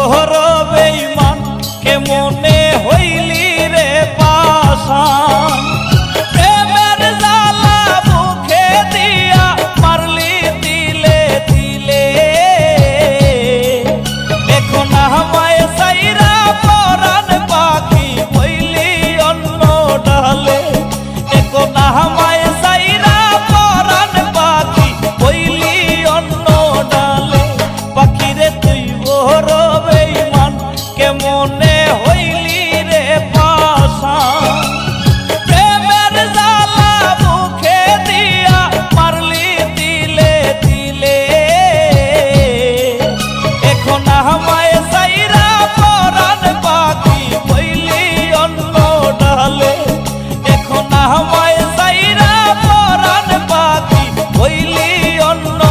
বড় বেঈমান কেমনে হইলি রে পাষাণ প্রেমের জ্বালা মুখে দিয়া মারলি তিলে তিলে এখন আমায় সাইরা পরাণ পাখি হইলি অন্য ডালে এখন আমায় সাইরা পরাণ পাখি হইলি অন্য ডালে পাখি রে তুই বড় বেঈমান কেমনে হইলি রে পাষাণ প্রেমের জ্বালা মুখে দিয়া মারলি তিলে তিলে এখন আমায় সাইরা পরাণ পাখি হইলি অন্য ডালে এখন আমায় সাইরা পরাণ পাখি হইলি অন্য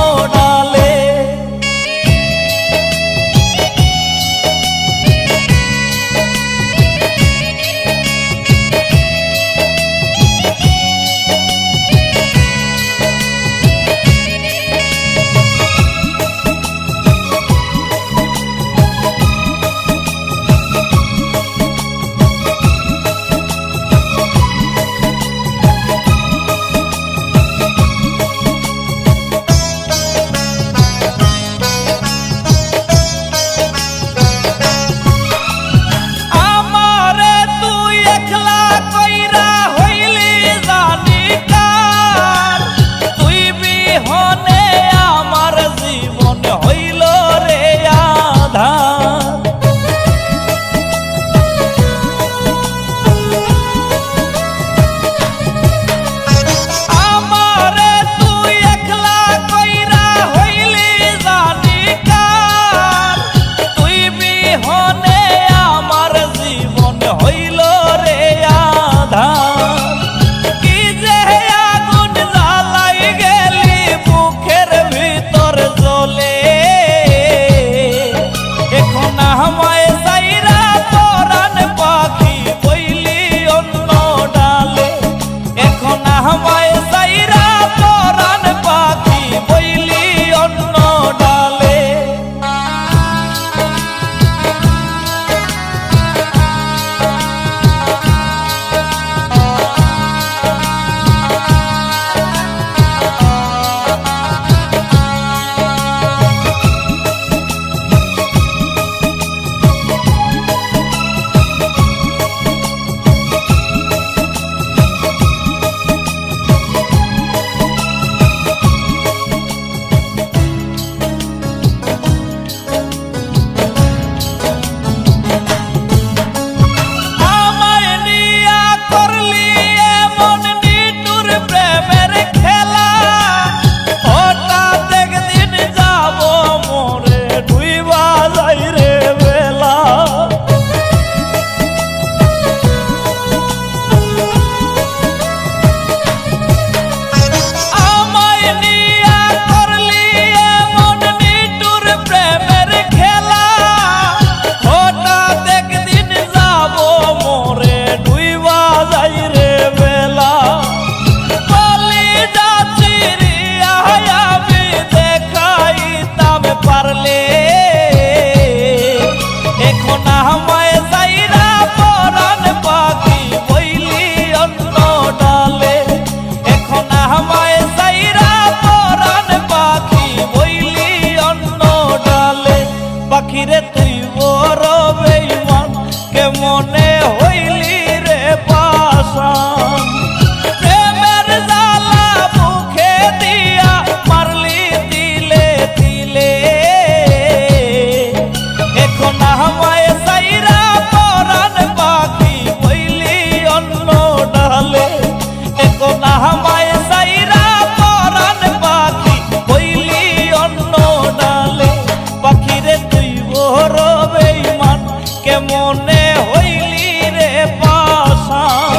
ডালে পাখিরে তুই বড় বেঈমান কেমনে হইলি রে পাষাণ প্রেমের জ্বালা মুখে দিয়া মারলি তিলে তিলে এখন আমায় সাইরা পরাণ পাখি হইলি অন্য ডালে এখন আমায় সাইরা পরাণ পাখি হইলি অন্য ডালে পাখিরে তুই বড় বেঈমান কেমনে হইলি রে পাষাণ।